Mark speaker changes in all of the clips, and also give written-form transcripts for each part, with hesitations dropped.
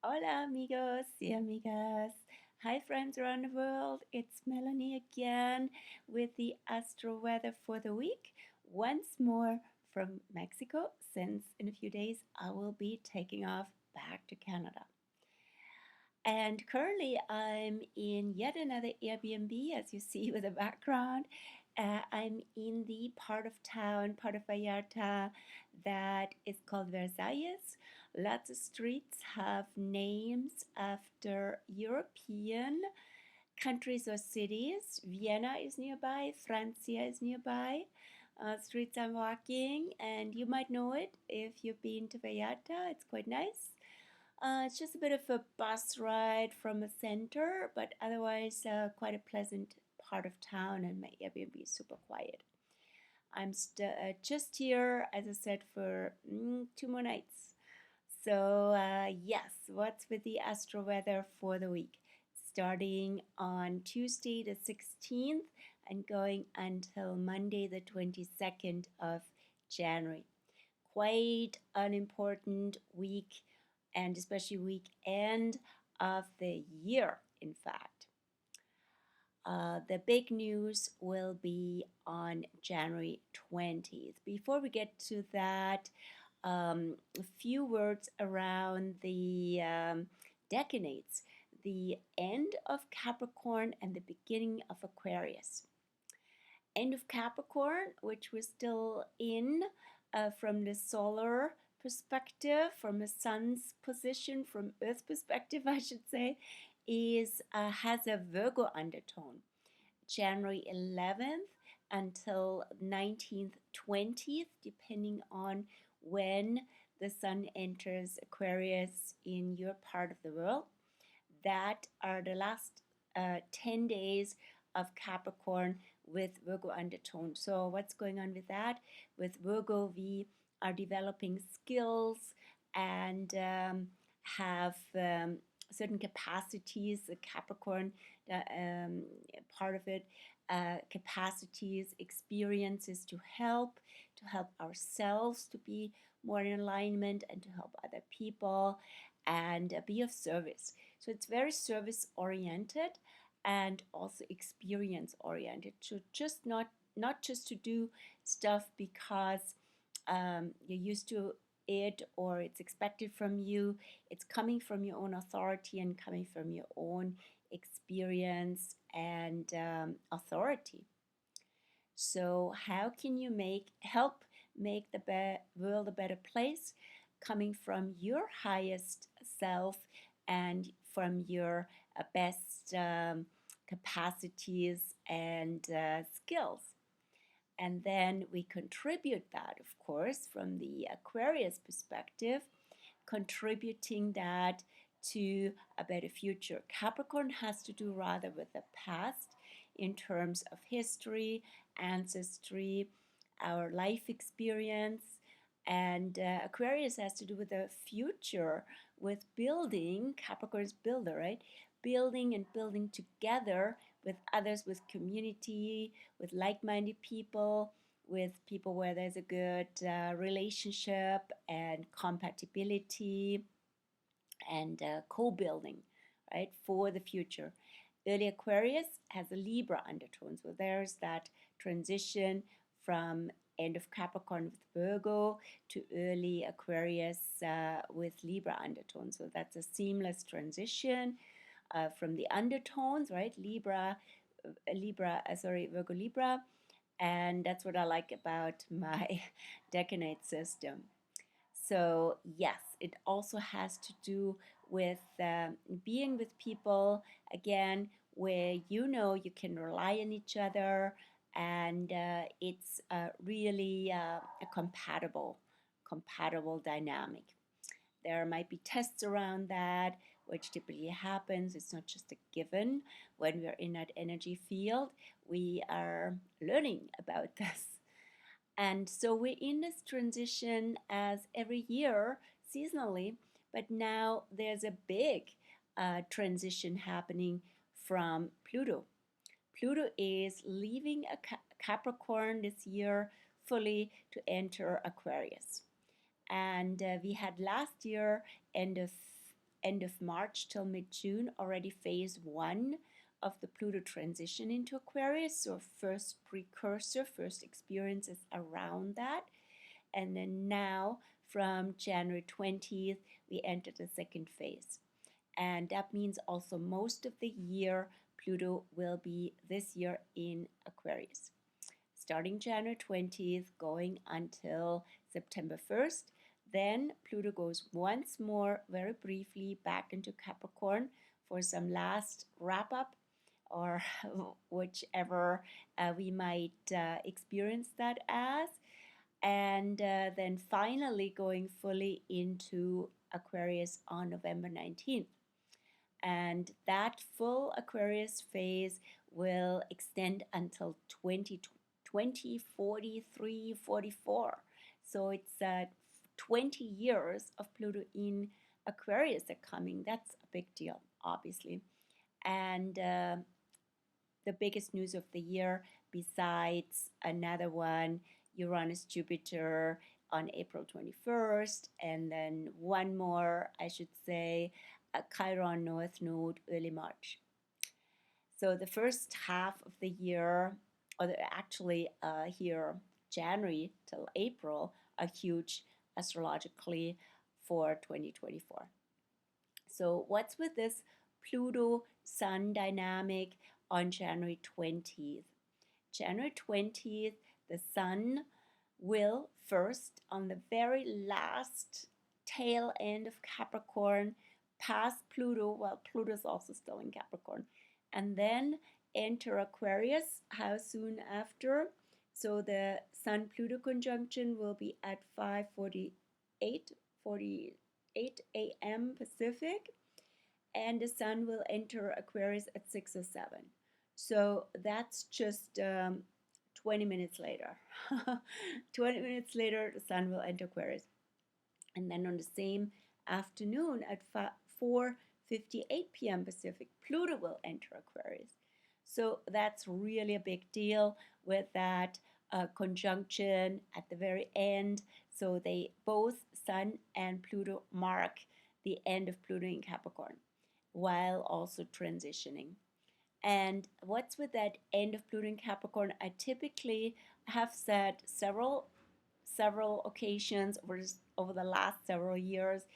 Speaker 1: Hola amigos y amigas. Hi friends around the world. It's Melanie again with the Astro weather for the week. Once more from Mexico, since in a few days I will be taking off back to Canada. And currently I'm in yet another Airbnb, as you see with the background. I'm in the part of town, part of Vallarta, that is called Versailles. Lots of streets have names after European countries or cities. Vienna is nearby, Francia is nearby. Streets I'm walking, and you might know it if you've been to Vallarta. It's quite nice. It's just a bit of a bus ride from the center, but otherwise quite a pleasant part of town, and my Airbnb is super quiet. I'm just here, as I said, for 2 more nights. So yes, what's with the astro weather for the week? Starting on Tuesday the 16th and going until Monday the 22nd of January. Quite an important week, and especially weekend of the year, in fact. The big news will be on January 20th. Before we get to that, a few words around the decanates, the end of Capricorn and the beginning of Aquarius. End of Capricorn, which we're still in from the solar perspective, from the sun's position, from Earth's perspective, I should say, is has a Virgo undertone. January 11th until 19th, 20th, depending on when the sun enters Aquarius in your part of the world. That are the last 10 days of Capricorn with Virgo undertone. So what's going on with that? With Virgo, we are developing skills and have certain capacities. The Capricorn part of it, capacities, experiences to help ourselves to be more in alignment and to help other people and be of service. So it's very service oriented and also experience oriented. So just not just to do stuff because you're used to it or it's expected from you. It's coming from your own authority and coming from your own experience and authority. So how can you help make the world a better place? Coming from your highest self and from your best capacities and skills. And then we contribute that, of course, from the Aquarius perspective, contributing that to a better future. Capricorn has to do rather with the past in terms of history, ancestry, our life experience. And Aquarius has to do with the future, with building. Capricorn's builder, right? Building and building together with others, with community, with like-minded people, with people where there's a good relationship and compatibility and co-building, right, for the future. Early Aquarius has a Libra undertone, so there's that transition from end of Capricorn with Virgo to early Aquarius with Libra undertone. So that's a seamless transition from the undertones, right? Virgo Libra, and that's what I like about my decanate system. So yes, it also has to do with being with people, again, where you know you can rely on each other, and it's really a compatible dynamic. There might be tests around that, which typically happens. It's not just a given. When we're in that energy field, we are learning about this. And so we're in this transition as every year, seasonally, but now there's a big transition happening from Pluto. Pluto is leaving Capricorn this year fully to enter Aquarius. And we had last year, end of end of March till mid-June, already phase 1 of the Pluto transition into Aquarius. So first precursor, first experiences around that. And then now from January 20th, we enter the second phase. And that means also most of the year, Pluto will be this year in Aquarius. Starting January 20th, going until September 1st. Then Pluto goes once more, very briefly, back into Capricorn for some last wrap up, or whichever we might experience that as. And then finally going fully into Aquarius on November 19th. And that full Aquarius phase will extend until 2020, 43, 44. So it's 20 years of Pluto in Aquarius are coming. That's a big deal, obviously. And the biggest news of the year, besides another one, Uranus Jupiter on April 21st, and then one more, I should say, a Chiron North Node early March. So the first half of the year, or actually here January till April, are huge astrologically for 2024. So what's with this Pluto Sun dynamic on January 20th? January 20th, the Sun will first, on the very last tail end of Capricorn, pass Pluto, while Pluto is also still in Capricorn, and then enter Aquarius. How soon after? So the Sun-Pluto conjunction will be at 5:48 a.m. Pacific, and the Sun will enter Aquarius at 6:07. So that's just 20 minutes later. 20 minutes later, the Sun will enter Aquarius. And then on the same afternoon at 4:58 p.m. Pacific, Pluto will enter Aquarius. So that's really a big deal with that conjunction at the very end. So they both, Sun and Pluto, mark the end of Pluto in Capricorn while also transitioning. And what's with that end of Pluto in Capricorn? I typically have said several occasions over the last several years,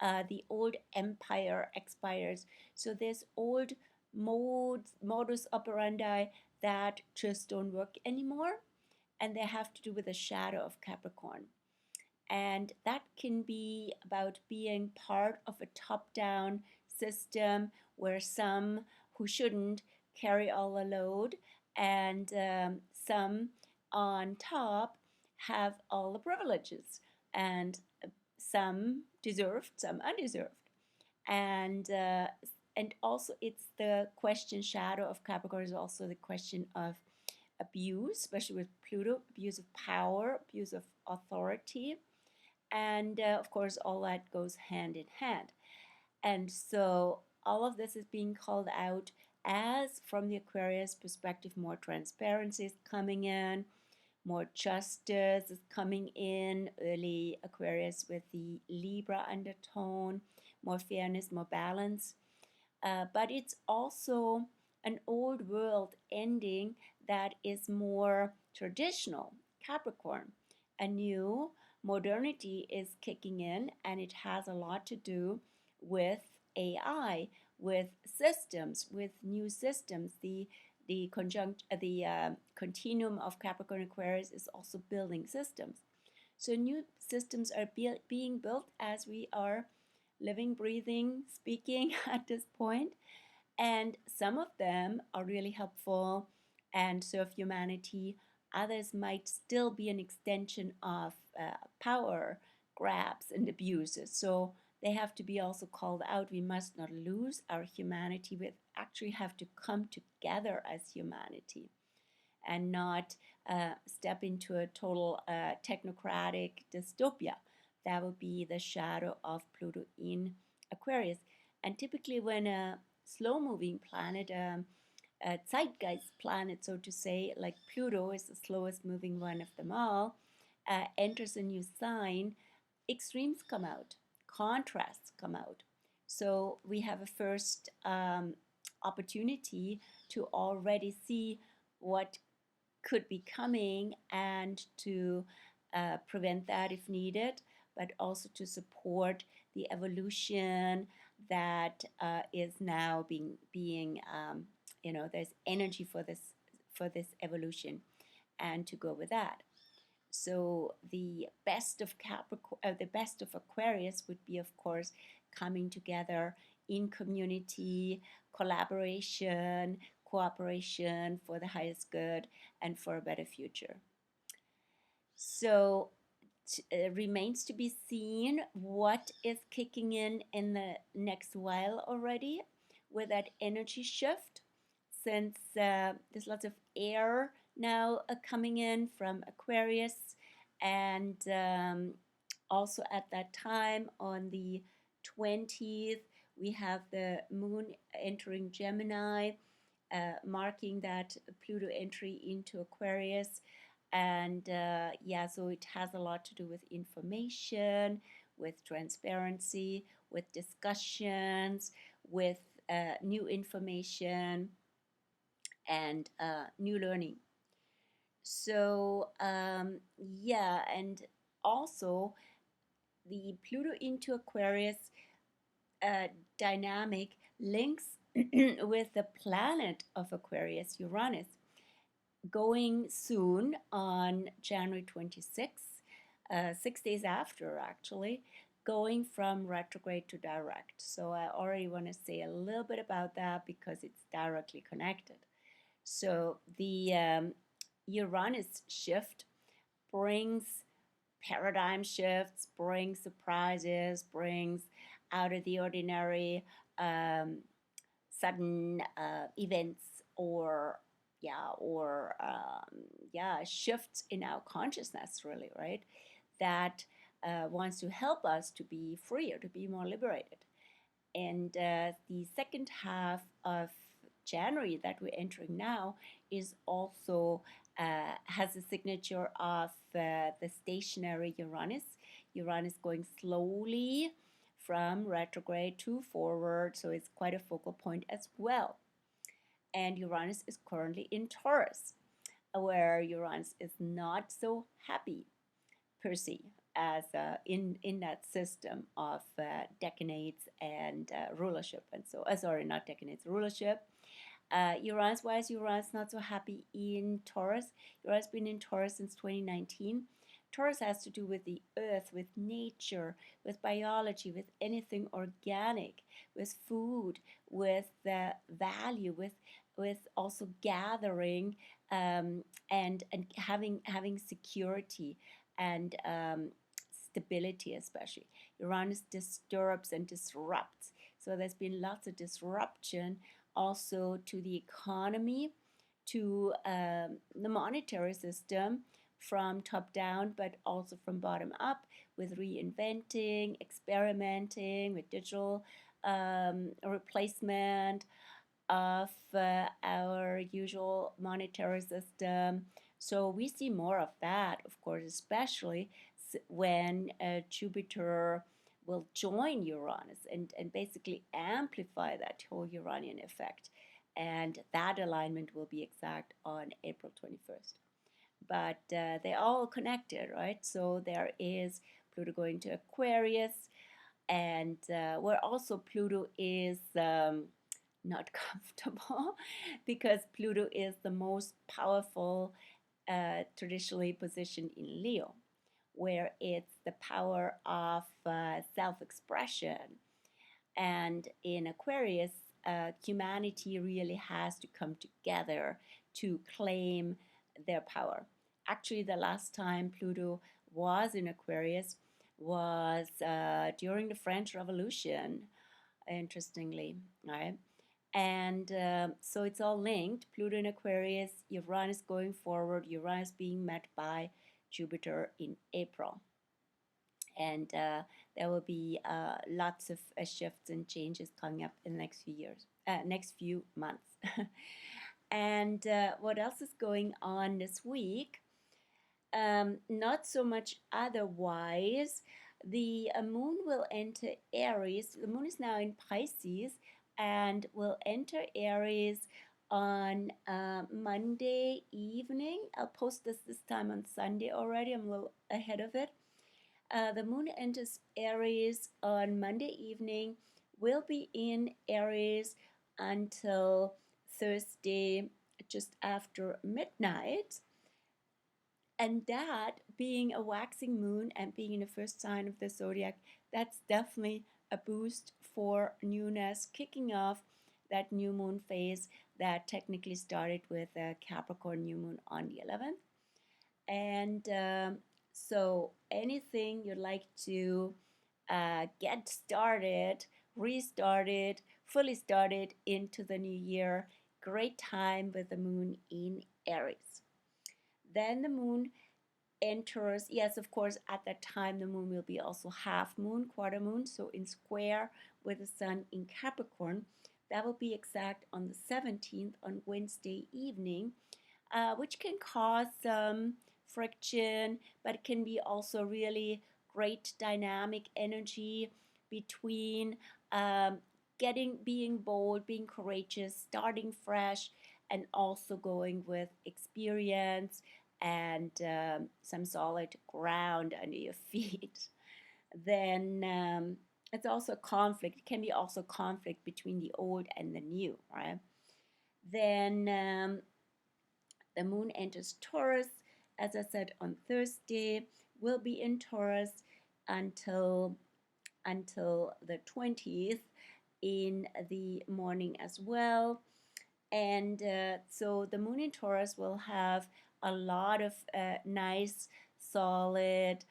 Speaker 1: the old empire expires. So there's old modus operandi that just don't work anymore, and they have to do with the shadow of Capricorn. And that can be about being part of a top-down system where some who shouldn't carry all the load, and some on top have all the privileges, and some deserved, some undeserved. And also it's the question, shadow of Capricorn is also the question of abuse, especially with Pluto, abuse of power, abuse of authority. And of course, all that goes hand in hand. And so all of this is being called out as, from the Aquarius perspective, more transparency is coming in, more justice is coming in, early Aquarius with the Libra undertone, more fairness, more balance. But it's also an old world ending that is more traditional, Capricorn. A new modernity is kicking in, and it has a lot to do with AI, with systems, with new systems. The continuum of Capricorn Aquarius is also building systems. So new systems are being built as we are living, breathing, speaking at this point. And some of them are really helpful and serve humanity. Others might still be an extension of power grabs and abuses. So they have to be also called out. We must not lose our humanity. We actually have to come together as humanity and not step into a total technocratic dystopia. That would be the shadow of Pluto in Aquarius. And typically when a slow-moving planet, a zeitgeist planet, so to say, like Pluto is the slowest moving one of them all, enters a new sign, extremes come out, contrasts come out. So we have a first opportunity to already see what could be coming and to prevent that if needed, but also to support the evolution that is now being there's energy for this evolution, and to go with that. So the best of Aquarius would be, of course, coming together in community, collaboration, cooperation for the highest good and for a better future. So remains to be seen what is kicking in the next while already with that energy shift, since there's lots of air now coming in from Aquarius, and also at that time on the 20th we have the moon entering Gemini, marking that Pluto entry into Aquarius. And so it has a lot to do with information, with transparency, with discussions, with new information, and new learning. So and also the Pluto into Aquarius dynamic links with the planet of Aquarius, Uranus, going soon on January 26th, 6 days after actually, going from retrograde to direct. So I already want to say a little bit about that because it's directly connected. So the Uranus shift brings paradigm shifts, brings surprises, brings out of the ordinary sudden events, or shifts in our consciousness, really, right? That wants to help us to be freer, to be more liberated. And the second half of January that we're entering now is also has a signature of the stationary Uranus. Uranus going slowly from retrograde to forward, so it's quite a focal point as well. And Uranus is currently in Taurus, where Uranus is not so happy per se as in that system of decanates and rulership, and so sorry, not decanates, rulership. Uranus, why is Uranus not so happy in Taurus? Uranus has been in Taurus since 2019. Taurus has to do with the earth, with nature, with biology, with anything organic, with food, with value, with also gathering and having security and stability, especially. Uranus disturbs and disrupts. So there's been lots of disruption also to the economy, to the monetary system, from top down, but also from bottom up, with reinventing, experimenting with digital replacement of our usual monetary system. So we see more of that, of course, especially when Jupiter will join Uranus and basically amplify that whole Uranian effect. And that alignment will be exact on April 21st. But they're all connected, right? So there is Pluto going to Aquarius, and where also Pluto is not comfortable because Pluto is the most powerful traditionally positioned in Leo, where it's the power of self-expression. And in Aquarius, humanity really has to come together to claim their power. Actually, the last time Pluto was in Aquarius was during the French Revolution, interestingly, right? And so it's all linked. Pluto in Aquarius, Uranus going forward, Uranus being met by Jupiter in April. And there will be lots of shifts and changes coming up in the next few months. And what else is going on this week? Not so much otherwise. The moon will enter Aries. The moon is now in Pisces and will enter Aries on Monday evening. I'll post this time on Sunday already. I'm a little ahead of it. The moon enters Aries on Monday evening, will be in Aries until Thursday just after midnight. And that, being a waxing moon and being in the first sign of the zodiac, that's definitely a boost for newness, kicking off that new moon phase that technically started with a Capricorn new moon on the 11th. And so anything you'd like to get started, restarted, fully started into the new year, great time with the moon in Aries. Then the moon enters, yes, of course, at that time the moon will be also half moon, quarter moon, so in square with the sun in Capricorn. That will be exact on the 17th, on Wednesday evening, which can cause some friction, but it can be also really great dynamic energy between being bold, being courageous, starting fresh, and also going with experience and some solid ground under your feet. Then it's also conflict. It can be also conflict between the old and the new, right? Then the moon enters Taurus, as I said, on Thursday, will be in Taurus until the 20th in the morning as well. And so the moon in Taurus will have a lot of nice, solid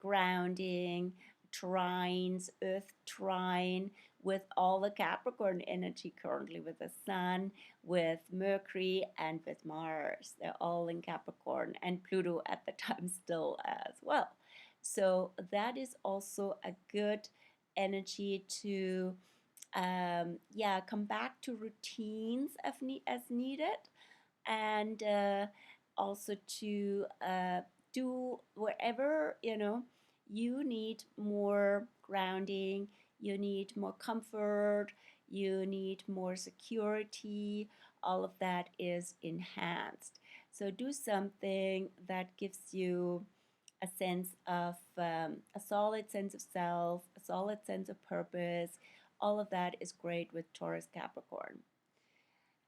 Speaker 1: grounding trines, earth trine with all the Capricorn energy currently, with the Sun, with Mercury, and with Mars. They're all in Capricorn, and Pluto at the time still as well. So that is also a good energy to come back to routines as needed, and also to do wherever you need more grounding, you need more comfort, you need more security. All of that is enhanced. So do something that gives you a sense of a solid sense of self, a solid sense of purpose. All of that is great with Taurus Capricorn.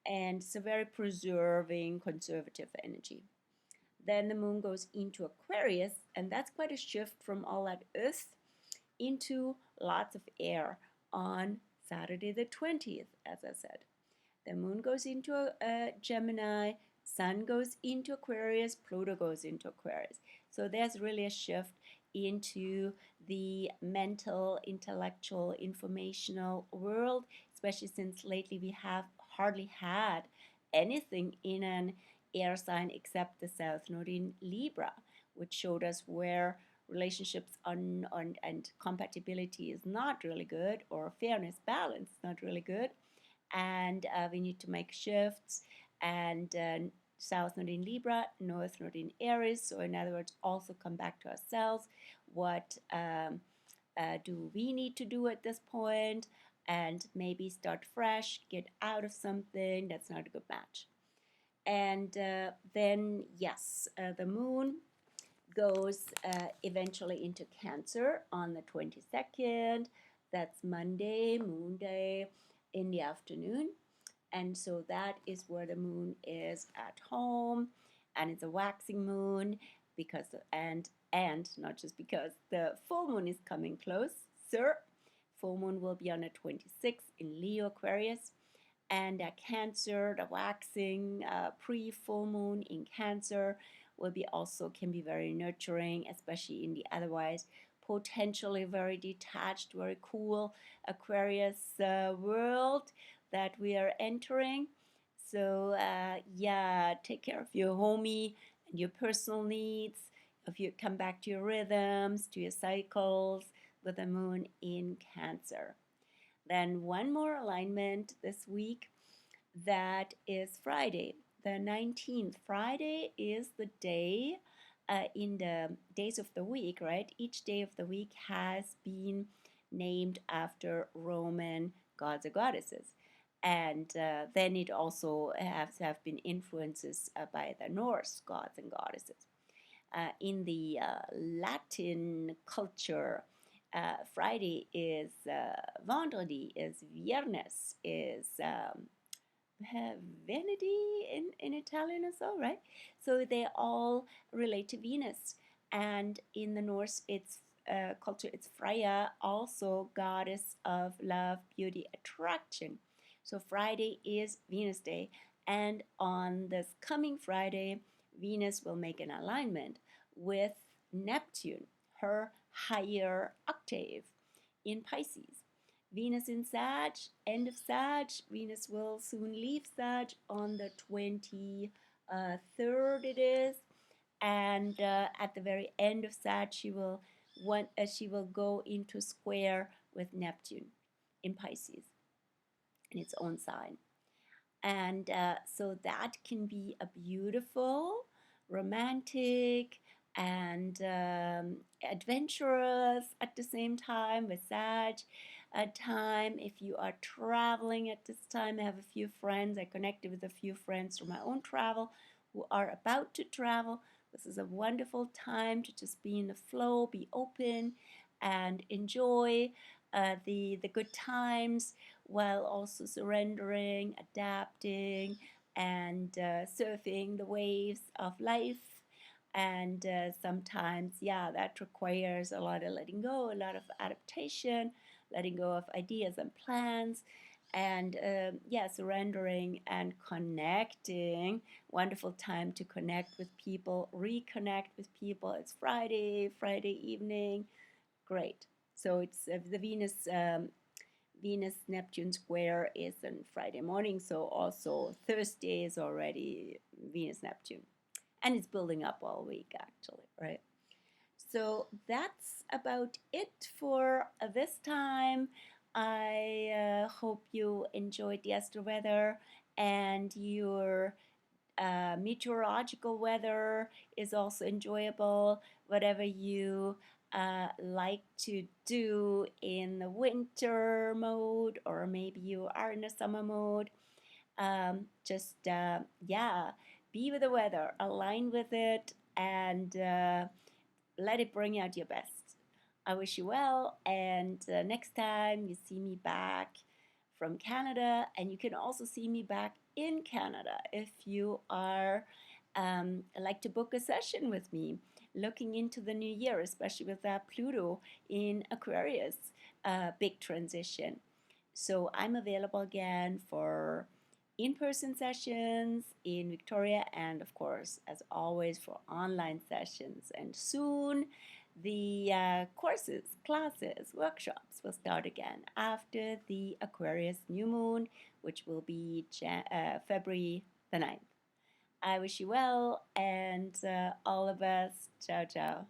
Speaker 1: And it's a very preserving, conservative energy. Then the moon goes into Aquarius, and that's quite a shift from all that earth into lots of air on Saturday the 20th, as I said. The moon goes into Gemini, Sun goes into Aquarius, Pluto goes into Aquarius. So there's really a shift into the mental, intellectual, informational world, especially since lately we have hardly had anything in an air sign except the South Node in Libra, which showed us where relationships and compatibility is not really good, or fairness, balance is not really good, and we need to make shifts. And South Node in Libra, North Node in Aries. So in other words, also come back to ourselves. What do we need to do at this point? And maybe start fresh, get out of something that's not a good match. And then, yes, the moon goes eventually into Cancer on the 22nd. That's Monday, Moon Day, in the afternoon. And so that is where the moon is at home, and it's a waxing moon because and not just because the full moon is coming close. Sir, full moon will be on the 26th in Leo Aquarius, and Cancer, the waxing pre-full moon in Cancer will be also can be very nurturing, especially in the otherwise potentially very detached, very cool Aquarius world that we are entering. So take care of your homey and your personal needs. If you come back to your rhythms, to your cycles with the moon in Cancer. Then one more alignment this week, that is Friday, the 19th. Friday is the day in the days of the week, right? Each day of the week has been named after Roman gods or goddesses. And then it also has have been influences by the Norse gods and goddesses. In the Latin culture, Friday is vendredi, is viernes, is Venedi in Italian as well, right? So they all relate to Venus. And in the Norse, it's culture, it's Freya, also goddess of love, beauty, attraction. So Friday is Venus Day. And on this coming Friday, Venus will make an alignment with Neptune, her higher octave in Pisces. Venus in Sag, end of Sag. Venus will soon leave Sag on the 23rd, it is. And at the very end of Sag, she will go into square with Neptune in Pisces, in its own sign. And so that can be a beautiful, romantic, and adventurous at the same time with Sag. A time if you are traveling at this time. I have a few friends, I connected with a few friends from my own travel who are about to travel. This is a wonderful time to just be in the flow, be open, and enjoy the good times while also surrendering, adapting, and surfing the waves of life. And sometimes, yeah, that requires a lot of letting go, a lot of adaptation, letting go of ideas and plans, and yeah, surrendering and connecting. Wonderful time to connect with people, reconnect with people. It's Friday evening. Great. So it's the Venus Neptune square is on Friday morning, so also Thursday is already Venus Neptune. And it's building up all week, actually, right? So that's about it for this time. I hope you enjoyed the astro weather, and your meteorological weather is also enjoyable. Whatever you like to do in the winter mode, or maybe you are in a summer mode, just yeah, be with the weather, align with it, and let it bring out your best. I wish you well, and next time you see me back from Canada, and you can also see me back in Canada if you are like to book a session with me, looking into the new year, especially with that PLUTO in Aquarius, big transition. So I'm available again for in-person sessions in Victoria, and of course, as always, for online sessions. And soon the courses, classes, workshops will start again after the Aquarius new moon, which will be February the 9th. I wish you well, and all the best. Ciao, ciao.